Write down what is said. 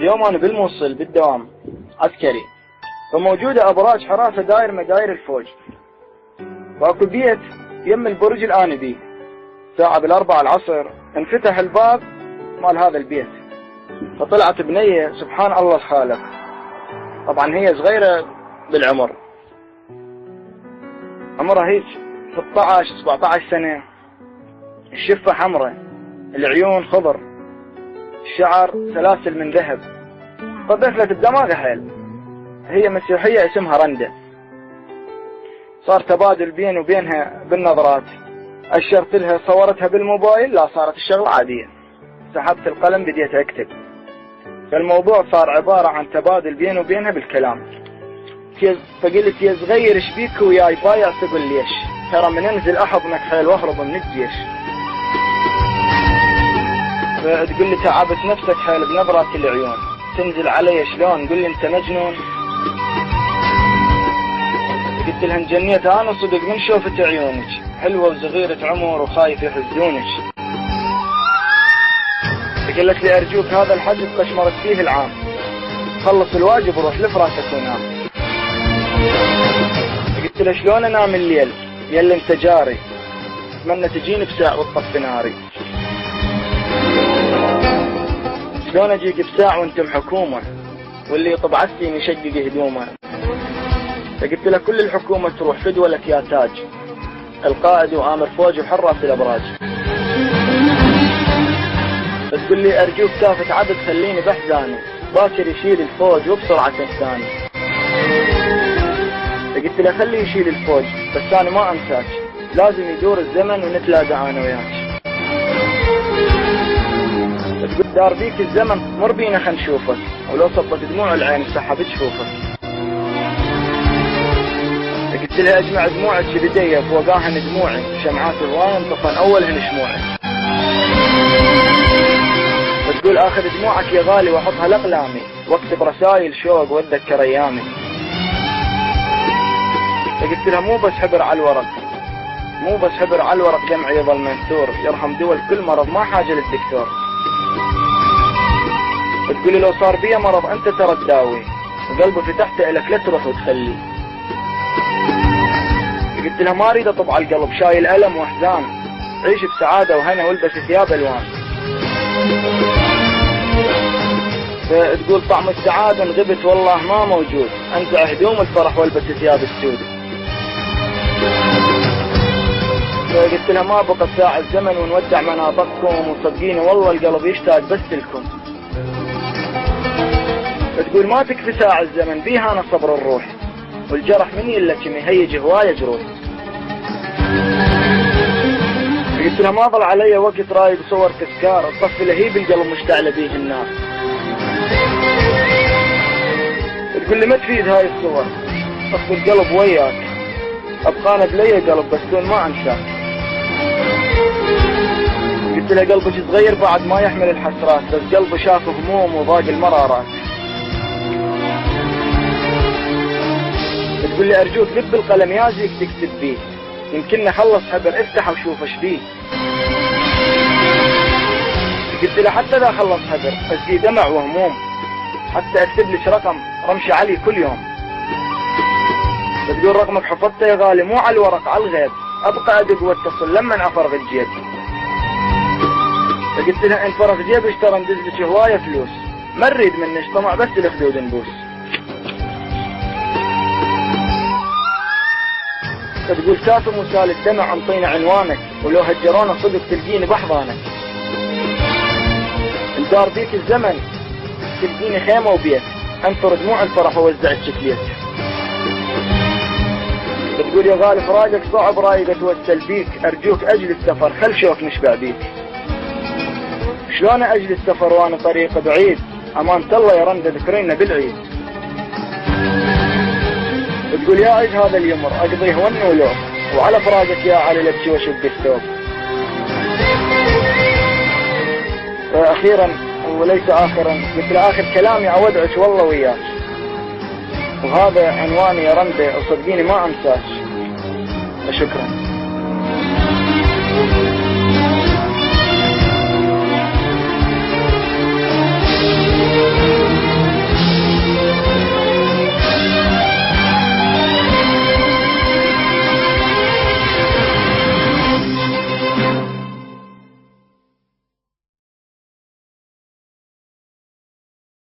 اليوم أنا بالموصل بالدوام عسكري، فموجودة أبراج حراسة داير مداير الفوج، وأكو بيت يم البرج الآن بيه. ساعة بالأربعة العصر انفتح الباب مال هذا البيت، فطلعت بنية سبحان الله الخالق. طبعا هي صغيرة بالعمر، عمرها هيك 16-17 سنة، الشفة حمراء، العيون خضر، الشعر سلاسل من ذهب، طفلة الدماغ حيل. هي مسيحية اسمها رندة. صار تبادل بيني وبينها بالنظرات، أشرت لها صورتها بالموبايل، لا صارت الشغلة عادية. سحبت القلم بديت أكتب، فالموضوع صار عبارة عن تبادل بيني وبينها بالكلام. فقلت يا صغير ايش بيك وياي بايع؟ تقول ليش؟ ترى من انزل احضنك حيل واهرب من الجيش. فتقول لي تعبت نفسك حيل بنظرات العيون، تنزل علي شلون؟ قل لي انت مجنون. قلت لها انجنيت انا صدق من شوفت عيونك، حلوة وصغيرة عمر وخايف يحزونك. قالت لي ارجوك هذا الحدث قشمرت فيه العام، خلص الواجب وروح لفراشك ونام. قلت له شلون انام الليل؟ قال لي انت جاري، اتمنى تجيني بساعة وتطفي ناري. شلون اجيك بساعة وانتم حكومة، واللي يطب عسين يشقق هدومه. فقلت له كل الحكومة تروح فدوى لك يا تاج، القائد وآمر فوج وحراس الابراج. فتقول لي ارجوك كافة عبد خليني بحزاني، باكر يشيل الفوج وبسرعة الثاني. فقلت له خليه يشيل الفوج، بس انا ما انساك، لازم يدور الزمن ونتلاقى انا وياك. تقول دار بيك الزمن مر بينا خل نشوفك، ولو صبت دموع العين سحبت جفوفك. قلت لها اجمع دموعك بدي فوقاهن دموعي، شمعات الواين طفن اولهن شموعي. فتقول اخذ دموعك يا غالي واحطها لاقلامي، واكتب رسايل شوق واتذكر ايامي. فقلت لها مو بس حبر على الورق، مو بس حبر على الورق، دمعي يظل منثور، يرحم دول كل مرض ما حاجة للدكتور. بتقولي لو صار بيا مرض انت ترى تداوي، وقلبي فتحته لك لا تروح وتخلي. قلت لها ما اريد اطب على القلب، شايل الم واحزان، عيش بسعادة وهنا والبس ثياب الوان. فتقول طعم السعادة ان غبت والله ما موجود، انزع هدوم الفرح والبس ثياب السود. فقلت لها ما بقى ساعة الزمن ونودع مناطقكم، وصدقيني والله القلب يشتاق بس لكم. فتقول ما تكفي ساعة الزمن، بيها انا صبر الروح، والجرح مني الا كم يهيج هواية جروح. قلت لها ما ظل علي وقت رايد صور تذكار، الطفل لهيب القلب مشتعل بيه النار. تقول لي ما تفيد هاي الصور، طفل القلب وياك، ابقى انا بلي قلب بس دون ما انساك. قلت لها قلبك صغير بعد ما يحمل الحسرات، بس قلبه شاف هموم وضاق المرارات. تقول لي ارجوك ذب القلم يازيك تكتب بيه، يمكن خلص حبر افتح وشوف ايش فيه. قلت له حتى اذا خلص حبر بس فيه دمع وهموم، حتى اكتب لك رقم رمشي علي كل يوم. بتقول رقمك حفظته يا غالي مو على الورق على الغيب، ابقى ادق واتصل لما افرغ الجيب. فقلت لها ان فرغ جيبش ترى ندز لك هوايه فلوس، ما نريد منك طمع بس الخدود نبوس. فتقول كاتم وسال الدمع انطينا عنوانك، ولو هجرونا صدق تلقيني باحضانك. الدار بيك الزمن تلقيني خيمه وبيت، انثر دموع الفرح ووزع الشكليت. بتقول يا غالي فراقك صعب رايق اتوسل بيك، ارجوك اجل السفر خل شوك نشبع بيك. شلون اجل السفر وانا طريق بعيد، امانة الله يا رندة ذكرينا بالعيد. بتقول يا عيد هذا اليمر اقضيه ون ولوم، وعلى فراقك يا علي لبكي واشق الثوب. اخيرا وليس اخرا قلت له اخر كلامي اودعك والله وياك، وهذا عنواني يا رندة وصدقيني ما انساك. شكرا.